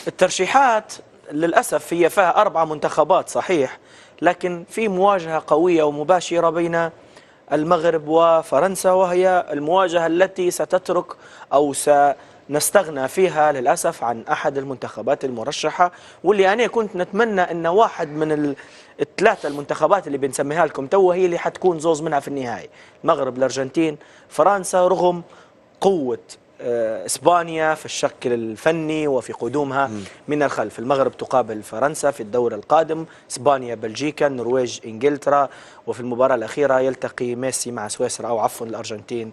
الترشيحات للأسف هي فيها 4 منتخبات صحيح، لكن في مواجهة قوية ومباشرة بين المغرب وفرنسا، وهي المواجهة التي ستترك أو سنستغنى فيها للأسف عن أحد المنتخبات المرشحة، واللي أنا كنت نتمنى أن واحد من الثلاثة المنتخبات اللي بنسميها لكم تو هي اللي حتكون زوز منها في النهاية، المغرب، الأرجنتين، فرنسا، رغم قوة إسبانيا في الشكل الفني وفي قدومها من الخلف. المغرب تقابل فرنسا في الدور القادم، إسبانيا بلجيكا، النرويج إنجلترا، وفي المباراة الأخيرة يلتقي ميسي مع سويسرا، أو عفوا الأرجنتين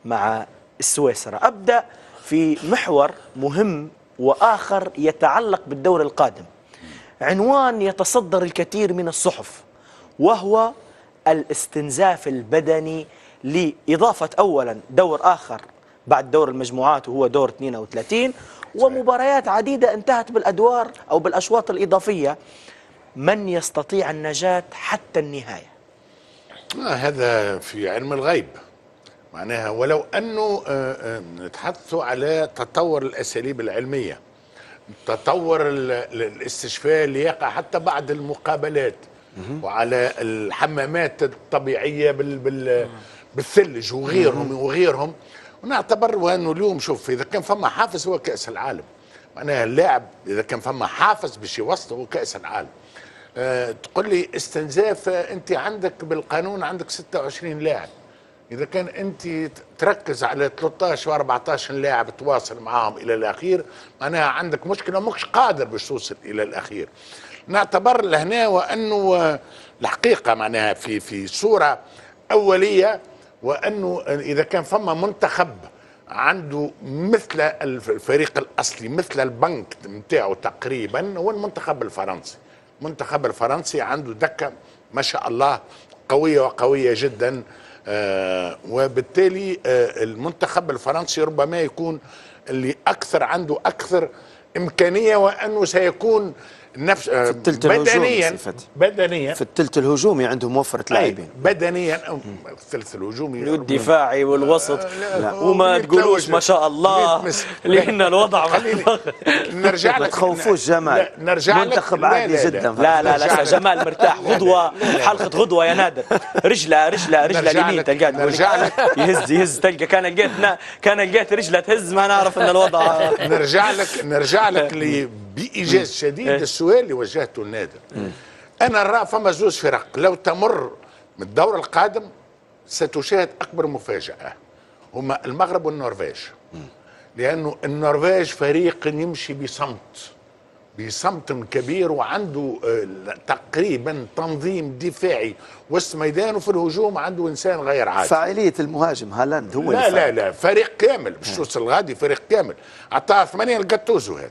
مع سويسرا. أبدأ في محور مهم وآخر يتعلق بالدور القادم، عنوان يتصدر الكثير من الصحف، وهو الاستنزاف البدني، لإضافة أولا دور آخر بعد دور المجموعات وهو دور 32، ومباريات عديدة انتهت بالأدوار أو بالأشواط الإضافية. من يستطيع النجاة حتى النهاية؟ هذا في علم الغيب معناها، ولو أنه نتحدثوا على تطور الأساليب العلمية، تطور الاستشفاء اللي يقع حتى بعد المقابلات، وعلى الحمامات الطبيعية بالثلج وغيرهم. ونعتبر وانه اليوم شوف، اذا كان فما حافز هو كاس العالم، معناها اللاعب اذا كان فما حافز باش يوصله هو كاس العالم. تقول لي استنزاف، انت عندك بالقانون عندك 26 لاعب، اذا كان انت تركز على 13 و14 لاعب تواصل معاهم الى الاخير، معناها عندك مشكله، مش قادر باش توصل الى الاخير. نعتبر لهنا وانه الحقيقه معناها في صوره اوليه، وانه اذا كان فما منتخب عنده مثل الفريق الاصلي، مثل البنك نتاعو تقريبا، هو المنتخب الفرنسي. المنتخب الفرنسي عنده دكه ما شاء الله قويه وقويه جدا، وبالتالي المنتخب الفرنسي ربما يكون اللي اكثر عنده اكثر امكانيه، وانه سيكون نفس بدنيا في الثلث الهجومي عندهم موفرة لاعبين، بدنيا الثلث الهجومي والدفاعي والوسط، وما تقولوش ما شاء الله لان الوضع نرجع لك، ما تخوفوش جمال، نرجع لك منتخب عادي جدا. لا جمال مرتاح، غدوه حلقه غدوه يا نادر، رجله اليمين تلقاه نرجع لك يهز تلقى كان لقيت رجله تهز، ما نعرف ان الوضع. نرجع لك بإيجاز شديد السؤال اللي وجهته لنادر. أنا نرى فما زوج فرق لو تمر من الدور القادم ستشاهد أكبر مفاجأة، هما المغرب والنرويج، لأنه النرويج فريق يمشي بصمت كبير، وعنده تقريبا تنظيم دفاعي وسط ميدان، وفي الهجوم عنده انسان غير عادي. فاعليه المهاجم هالاند هو لا فريق كامل بالشوط الغادي، فريق كامل اعطاه 8 الجاتوزو هذا،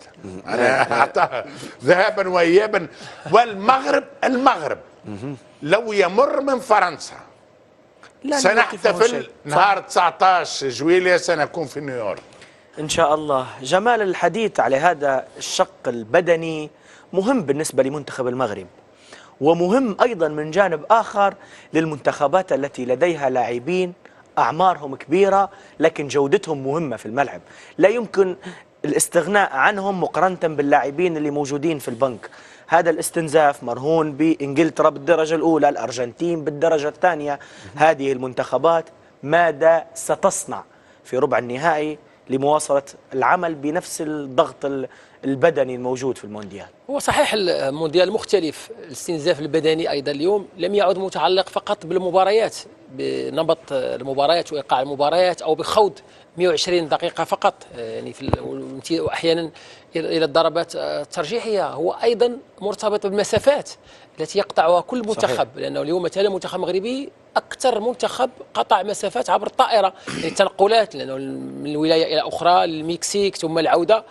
اعطاه ذهابا وايابا. والمغرب لو يمر من فرنسا سنحتفل نهار 19 جويلية، سنكون في نيويورك إن شاء الله. جمال، الحديث على هذا الشق البدني مهم بالنسبة لمنتخب المغرب، ومهم أيضا من جانب آخر للمنتخبات التي لديها لاعبين أعمارهم كبيرة لكن جودتهم مهمة في الملعب، لا يمكن الاستغناء عنهم مقارنة باللاعبين اللي موجودين في البنك. هذا الاستنزاف مرهون بإنجلترا بالدرجة الأولى، الأرجنتين بالدرجة الثانية. هذه المنتخبات ماذا ستصنع في ربع النهائي لمواصلة العمل بنفس الضغط البدني الموجود في المونديال؟ هو صحيح المونديال مختلف، الاستنزاف البدني أيضا اليوم لم يعد متعلق فقط بالمباريات، بنمط المباريات وإيقاع المباريات، أو بخوض 120 دقيقة فقط، يعني وأحيانا إلى الضربات الترجيحية. هو أيضا مرتبط بالمسافات التي يقطعها كل منتخب، صحيح. لأنه اليوم مثلا المنتخب المغربي أكثر منتخب قطع مسافات عبر الطائرة، يعني التنقلات، لأنه من ولاية إلى أخرى، المكسيك ثم العودة،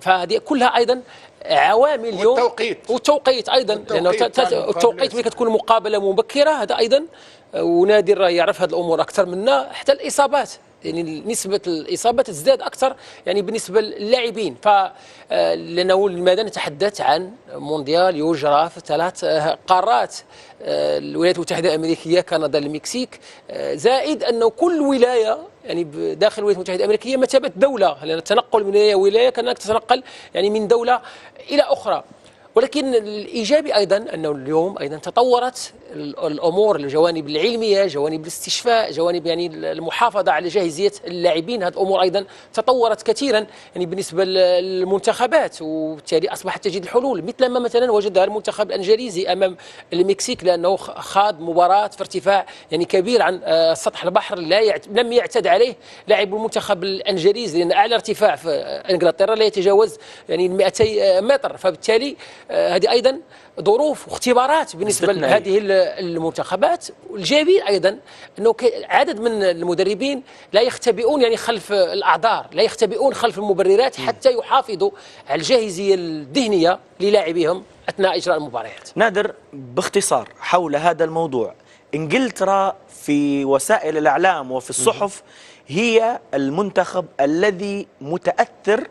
فهذه كلها أيضا عوامل اليوم. والتوقيت أيضا، لأنه التوقيت ملي كتكون مقابلة مبكرة، هذا أيضا، ونادر يعرف هذه الأمور أكثر منا. حتى الإصابات، يعني نسبة الإصابات تزداد أكثر يعني بالنسبة للاعبين، لأنه لماذا نتحدث عن مونديال يجرى في 3 قارات، الولايات المتحدة الأمريكية، كندا، المكسيك، زائد أنه كل ولاية يعني داخل الولايات المتحده الامريكيه مثابه دوله، لان التنقل من ولايه كانك تتنقل يعني من دوله الى اخرى. ولكن الايجابي ايضا انه اليوم ايضا تطورت الامور، الجوانب العلميه، جوانب الاستشفاء، جوانب يعني المحافظه على جاهزيه اللاعبين، هذه الامور ايضا تطورت كثيرا يعني بالنسبه للمنتخبات، وبالتالي اصبحت تجد الحلول مثل ما مثلا وجدها المنتخب الانجليزي امام المكسيك، لانه خاض مباراه في ارتفاع يعني كبير عن سطح البحر لم يعتد عليه لاعب المنتخب الانجليزي، لان اعلى ارتفاع في انجلترا لا يتجاوز يعني 200 متر، فبالتالي هذه ايضا ظروف واختبارات بالنسبه لهذه المنتخبات. والجميل ايضا انه عدد من المدربين لا يختبئون يعني خلف الاعذار، لا يختبئون خلف المبررات حتى يحافظوا على الجاهزيه الذهنيه للاعبيهم اثناء اجراء المباريات. نادر، باختصار حول هذا الموضوع، انجلترا في وسائل الاعلام وفي الصحف هي المنتخب الذي متاثر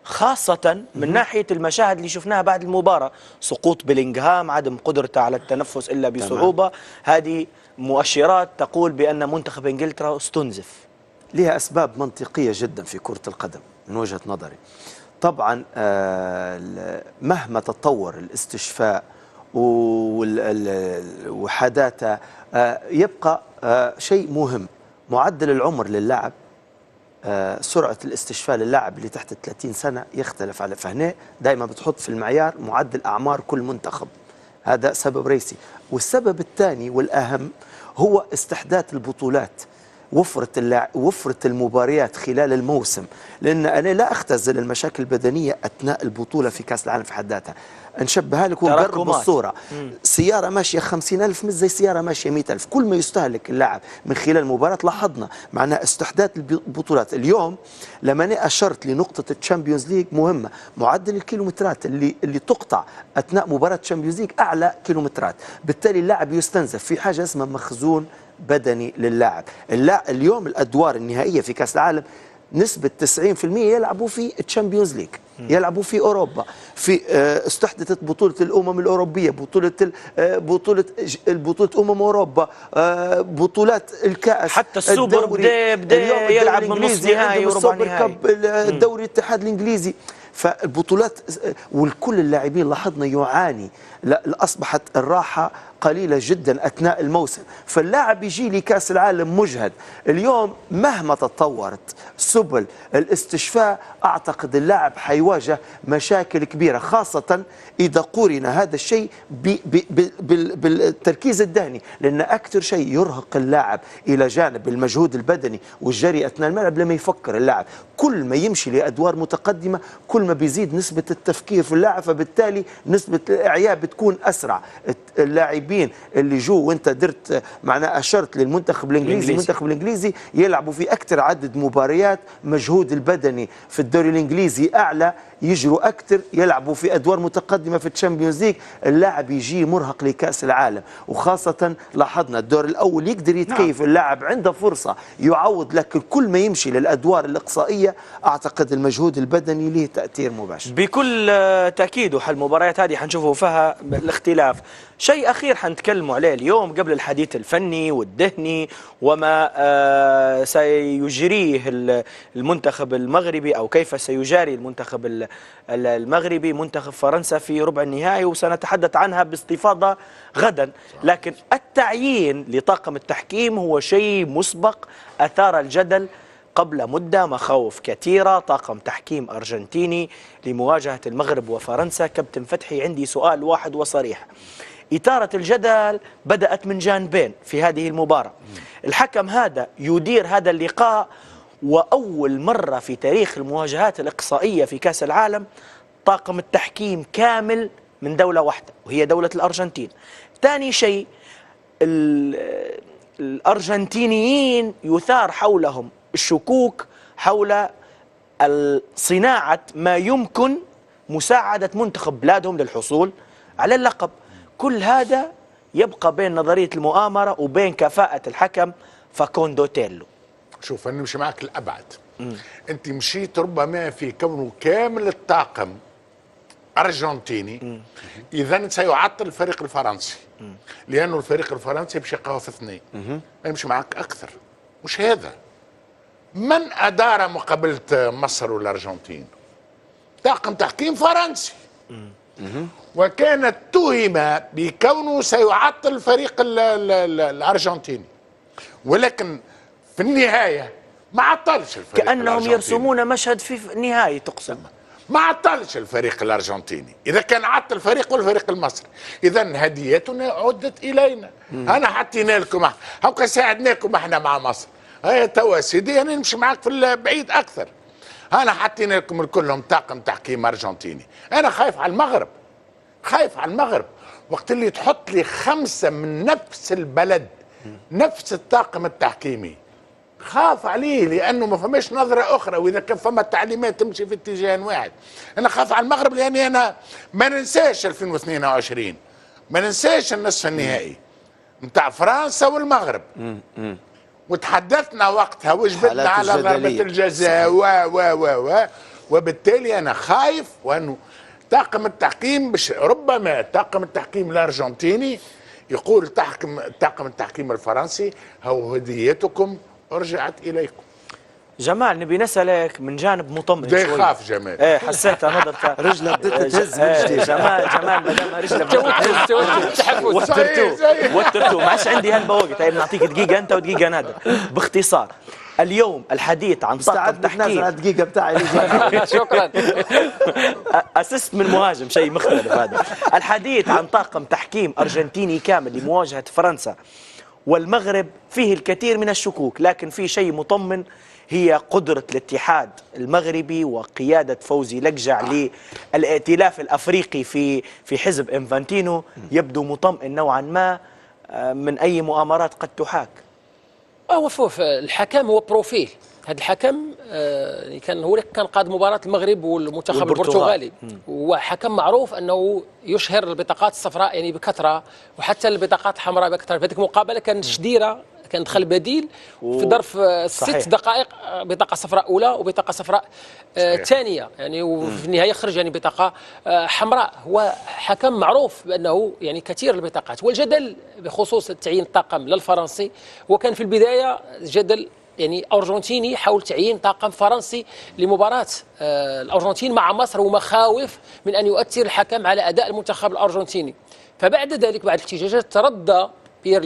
خاصة من ناحية المشاهد اللي شفناها بعد المباراة، سقوط بيلينغهام، عدم قدرته على التنفس إلا بصعوبة، هذه مؤشرات تقول بأن منتخب إنجلترا استنزف. لها أسباب منطقية جدا في كرة القدم من وجهة نظري. طبعا مهما تطور الاستشفاء وحداثة يبقى شيء مهم، معدل العمر للاعب، سرعة الاستشفاء للاعب اللي تحت 30 سنة يختلف على فهنا. دائما بتحط في المعيار معدل أعمار كل منتخب، هذا سبب رئيسي. والسبب الثاني والأهم هو استحداث البطولات، وفرة المباريات خلال الموسم، لأن أنا لا أختزل المشاكل البدنية أثناء البطولة في كأس العالم في حد ذاتها. نشبهها لك ونقرب الصورة، سيارة ماشية 50,000 مش زي سيارة ماشية 100,000. كل ما يستهلك اللاعب من خلال المباراة لاحظنا معناها استحداث البطولات. اليوم لما أنا أشرت لنقطة الشامبيونز ليج مهمة، معدل الكيلومترات اللي تقطع أثناء مباراة الشامبيونز ليج أعلى كيلومترات، بالتالي اللاعب يستنزف في حاجة اسمها مخزون بدني للاعب. اليوم الأدوار النهائية في كأس العالم نسبة 90% يلعبوا في الشامبيونز ليج، يلعبوا في أوروبا، في استحدثت بطولة الأمم الأوروبية، بطولة أمم أوروبا، بطولات الكأس، حتى السوبر بدا يلعب من نصف نهائي وربع نهائي، الدوري الاتحاد الإنجليزي. فالبطولات والكل اللاعبين لاحظنا يعاني، أصبحت الراحة قليلة جدا أثناء الموسم، فاللاعب يجي لكأس العالم مجهد. اليوم مهما تطورت سبل الاستشفاء أعتقد اللاعب حيواجه مشاكل كبيرة، خاصة إذا قورن هذا الشيء بالتركيز الذهني، لأن أكثر شيء يرهق اللاعب إلى جانب المجهود البدني والجري أثناء الملعب لما يفكر اللاعب. كل ما يمشي لأدوار متقدمة كل ما بيزيد نسبة التفكير في اللاعب، فبالتالي نسبة الإعياء بتكون أسرع. اللاعبين اللي جو وانت درت معناه أشرت للمنتخب الإنجليزي، المنتخب الإنجليزي يلعبوا في أكثر عدد مباريات، مجهود البدني في الدوري الإنجليزي أعلى، يجروا أكثر، يلعبوا في أدوار متقدمة في الشامبيونز ليج. اللاعب يجي مرهق لكأس العالم، وخاصة لاحظنا الدور الأول يقدر يتكيف اللاعب، عنده فرصة يعوض، لكن كل ما يمشي للأدوار الإقصائية أعتقد المجهود البدني له تأثير مباشر. بكل تأكيد، وهالمباريات هذه حنشوفوا فيها الاختلاف. شيء أخير حنتكلموا عليه اليوم قبل الحديث الفني والذهني وما سيجريه المنتخب المغربي أو كيف سيجاري المنتخب المغربي منتخب فرنسا في ربع النهائي، وسنتحدث عنها باستفاضة غدا. لكن التعيين لطاقم التحكيم هو شيء مسبق أثار الجدل قبل مدة، مخاوف كثيرة، طاقم تحكيم أرجنتيني لمواجهة المغرب وفرنسا. كابتن فتحي، عندي سؤال واحد وصريح. إثارة الجدل بدأت من جانبين في هذه المباراة. الحكم هذا يدير هذا اللقاء، وأول مرة في تاريخ المواجهات الإقصائية في كأس العالم طاقم التحكيم كامل من دولة واحدة وهي دولة الأرجنتين. ثاني شيء، الأرجنتينيين يثار حولهم الشكوك حول صناعة ما يمكن مساعدة منتخب بلادهم للحصول على اللقب. كل هذا يبقى بين نظرية المؤامرة وبين كفاءة الحكم فاكوندو تيلو. شوف أنا مش معك الأبعد. أنت مشيت ربما في كونه كامل الطاقم أرجنتيني، إذن سيعطل الفريق الفرنسي، لأنه الفريق الفرنسي باش يقاو في اثنين. أنا مش معك أكثر، مش هذا. من أدار مقابلة مصر والأرجنتين؟ طاقم تحكيم فرنسي، وكان اتهم بكونه سيعطل الفريق الأرجنتيني، ولكن في النهاية ما عطلش الفريق كأنهم الأرجنتيني. يرسمون مشهد في النهاية تقسم. ما عطلش الفريق الأرجنتيني، إذا كان عطل الفريق والفريق المصري، إذا هديتنا عدت إلينا. أنا حطينا لكم، هاكا ساعدناكم احنا مع مصر، هيا توا سيدي أنا نمشي معاك في البعيد أكثر. أنا حطينا لكم كلهم طاقم تحكيم أرجنتيني. أنا خايف على المغرب، خايف على المغرب، وقت اللي تحط لي 5 من نفس البلد نفس الطاقم التحكيمي، خاف عليه لانه ما فماش نظره اخرى، واذا كان فما تعليمات تمشي في اتجاه واحد. انا خاف على المغرب لاني انا ما ننساش 2022، ما ننساش النصف النهائي نتاع فرنسا والمغرب، وتحدثنا وقتها وجبتنا على ضربه الجزاء وبالتالي انا خايف، وانه طاقم التحكيم ربما طاقم التحكيم الارجنتيني يقول طاقم التحكيم الفرنسي هو هديتكم رجعت اليكم. جمال نبي نسألك من جانب مطمئن شوي. يخاف جمال. ايه حسيتها نظرته رجله بدات تهز من جديد. جمال ما دام رجله بدات تهز وترتو ما عادش عندي هالبوقت. طيب نعطيك دقيقة أنت ودقيقة نادر. باختصار اليوم الحديث عن طاقم تحكيم الدقيقة بتاعي شكرا. اسست من مهاجم شيء مختلف هذا. الحديث عن طاقم تحكيم أرجنتيني كامل لمواجهة فرنسا والمغرب فيه الكثير من الشكوك، لكن في شيء مطمن، هي قدرة الاتحاد المغربي وقيادة فوزي لقجع للائتلاف الأفريقي في حزب إنفانتينو يبدو مطمئن نوعا ما من أي مؤامرات قد تحاك. هو شوف الحكم هو بروفيل، هذا الحكم كان هو كان قاد مباراة المغرب والمنتخب البرتغالي، وحكم معروف أنه يشهر البطاقات الصفراء يعني بكثرة، وحتى البطاقات الحمراء بكثرة. في هذيك المقابلة كان شديرة، كان دخل بديل في ظرف 6 دقائق بطاقة صفراء أولى وبطاقة صفراء ثانية يعني، وفي النهاية خرج يعني بطاقة حمراء. هو حكم معروف بأنه يعني كثير البطاقات. والجدل بخصوص تعيين الطاقم للفرنسي، وكان في البداية جدل يعني أرجنتيني حول تعيين طاقم فرنسي لمباراة الأرجنتين مع مصر، ومخاوف من أن يؤثر الحكم على أداء المنتخب الأرجنتيني. فبعد ذلك بعد الاحتجاجات تردى بيير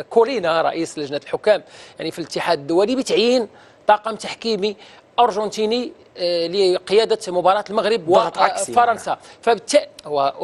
كولينا رئيس لجنة الحكام يعني في الاتحاد الدولي بتعيين طاقم تحكيمي أرجنتيني لقيادة مباراة المغرب وفرنسا. فبالتالي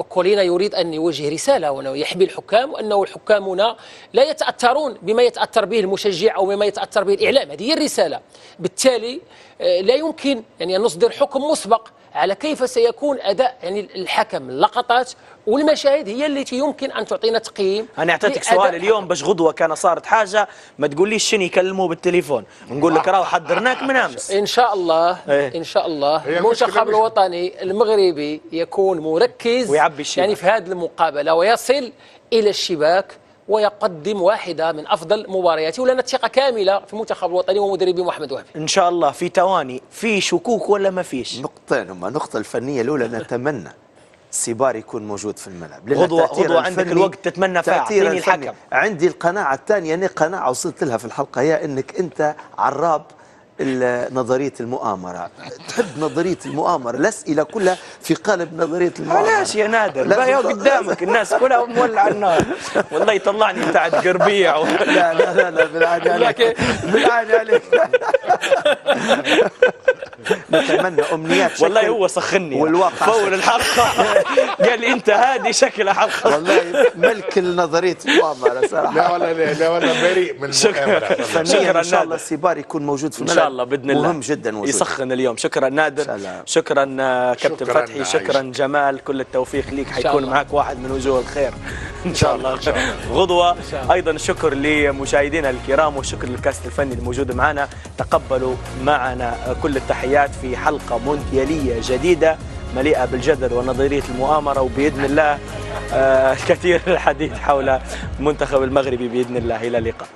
كولينا يريد أن يوجه رسالة وأنه يحمي الحكام، وأنه الحكام هنا لا يتأثرون بما يتأثر به المشجع أو بما يتأثر به الإعلام. هذه هي الرسالة. بالتالي لا يمكن يعني أن نصدر حكم مسبق على كيف سيكون أداء يعني الحكم. اللقطات والمشاهد هي التي يمكن أن تعطينا تقييم. أنا أعطيتك سؤال اليوم باش غدوة كان صارت حاجة ما تقوليش شنو يكلموه بالتليفون، نقول لك راهو حضرناك من أمس. إن شاء الله إن شاء الله المنتخب الوطني المغربي يكون مركز ويعبي الشباك يعني في هذه المقابلة، ويصل إلى الشباك ويقدم واحدة من أفضل مبارياته، ولنا ثقة كاملة في المنتخب الوطني ومدربي محمد وهبي. إن شاء الله. في تواني في شكوك ولا ما فيش؟ نقطتين هما. النقطة الفنية الأولى نتمنى السيبار يكون موجود في الملعب. غدوة عندك الوقت تتمنى فيها، اعطيني الحكم. عندي القناعة الثانية، أنا قناعة وصلت لها في الحلقة، هي أنك أنت عراب نظرية المؤامرة، تحب نظرية المؤامرة، الأسئلة كلها في قالب نظرية المؤامرة. علاش يا نادر؟ لا قدامك الناس كلها مولع النار والله يطلعني بتاع قربيع لا لا لا لا بالعادة عليك بالعادة عليك. نتمنى أمنيات شكل والله هو سخني والواقع فور الحلقة قال لي أنت هذه شكلها حلقة والله ملك نظرية المؤامرة صراحة. لا ولا بريء من شكرا. شكرا. إن شاء الله السيبار يكون موجود في الملعب إن شاء الله بإذن الله. مهم جدا وجوده. يسخن اليوم. شكرا نادر، شكرا كابتن فتحي، شكرا جمال، كل التوفيق ليك، حيكون معك واحد من وجوه الخير إن شاء الله غدوة. أيضا الشكر لمشاهدينا الكرام والشكر للكاست الفني الموجود معنا. تقبلوا معنا كل التحيات في حلقة مونديالية جديدة مليئة بالجدل ونظرية المؤامرة، وبإذن الله الكثير الحديث حول المنتخب المغربي بإذن الله. إلى اللقاء.